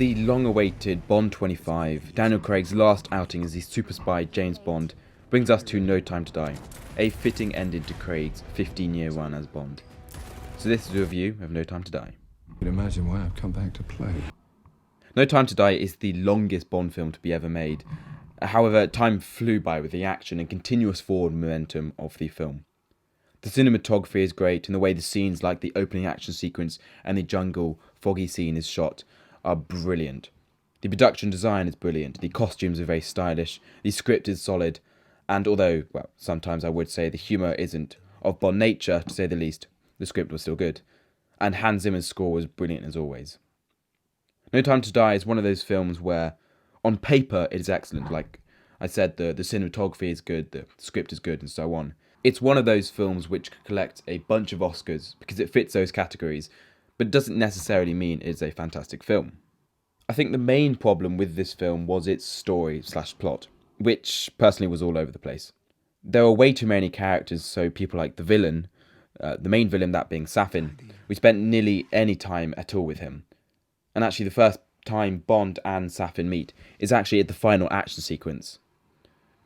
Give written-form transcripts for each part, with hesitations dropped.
The long-awaited Bond 25, Daniel Craig's last outing as the super spy James Bond, brings us to No Time to Die, a fitting ending to Craig's 15-year run as Bond. So this is a review of No Time to Die. You can imagine why I've come back to play. No Time to Die is the longest Bond film to be ever made. However, time flew by with the action and continuous forward momentum of the film. The cinematography is great, and the way the scenes like the opening action sequence and the jungle foggy scene is shot are brilliant. The production design is brilliant, the costumes are very stylish, the script is solid, and although, well, sometimes I would say the humour isn't of Bond nature, to say the least, the script was still good. And Hans Zimmer's score was brilliant as always. No Time to Die is one of those films where, on paper, it is excellent. Like I said, the cinematography is good, the script is good, and so on. It's one of those films which could collect a bunch of Oscars because it fits those categories, but it doesn't necessarily mean it's a fantastic film. I think the main problem with this film was its story/plot, which personally was all over the place. There were way too many characters, so people like the villain, the main villain, that being Safin, we spent nearly any time at all with him. And actually the first time Bond and Safin meet is actually at the final action sequence.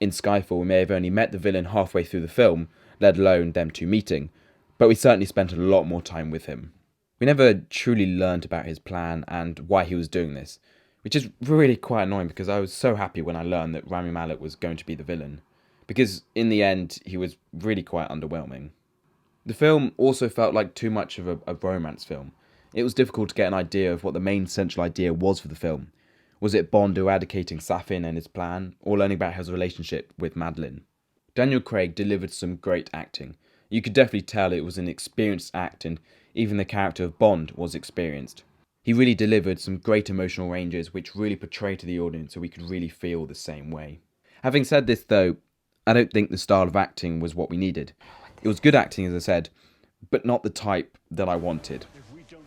In Skyfall, we may have only met the villain halfway through the film, let alone them two meeting, but we certainly spent a lot more time with him. We never truly learned about his plan and why he was doing this, which is really quite annoying because I was so happy when I learned that Rami Malek was going to be the villain, because in the end, he was really quite underwhelming. The film also felt like too much of a romance film. It was difficult to get an idea of what the main central idea was for the film. Was it Bond eradicating Safin and his plan, or learning about his relationship with Madeleine? Daniel Craig delivered some great acting. You could definitely tell it was an experienced act, and even the character of Bond was experienced. He really delivered some great emotional ranges which really portrayed to the audience so we could really feel the same way. Having said this though, I don't think the style of acting was what we needed. It was good acting, as I said, but not the type that I wanted.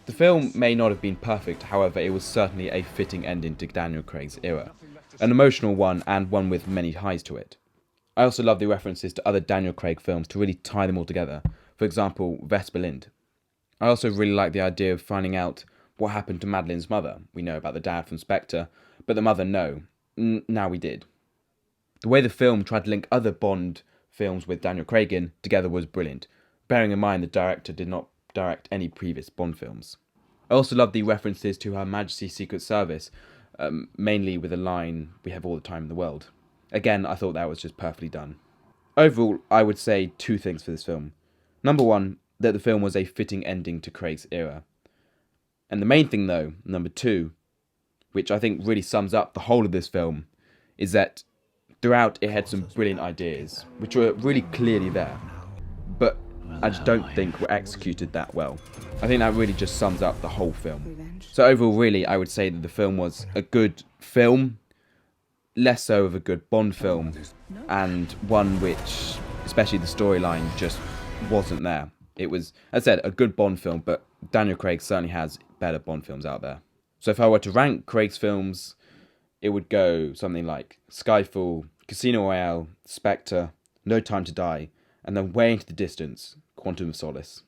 The film may not have been perfect, however, it was certainly a fitting ending to Daniel Craig's era. An emotional one, and one with many highs to it. I also love the references to other Daniel Craig films to really tie them all together. For example, Vesper Lind. I also really like the idea of finding out what happened to Madeleine's mother. We know about the dad from Spectre, but the mother no. Now we did. The way the film tried to link other Bond films with Daniel Craig in together was brilliant, bearing in mind the director did not direct any previous Bond films. I also love the references to Her Majesty's Secret Service, mainly with a line, "We have all the time in the world." Again, I thought that was just perfectly done. Overall, I would say two things for this film. Number one, that the film was a fitting ending to Craig's era. And the main thing though, number two, which I think really sums up the whole of this film, is that throughout it had some brilliant ideas, which were really clearly there, but I just don't think were executed that well. I think that really just sums up the whole film. So overall, really, I would say that the film was a good film, less so of a good Bond film, and one which, especially the storyline, just wasn't there. It was, as I said, a good Bond film, but Daniel Craig certainly has better Bond films out there. So if I were to rank Craig's films, it would go something like Skyfall, Casino Royale, Spectre, No Time to Die, and then way into the distance, Quantum of Solace.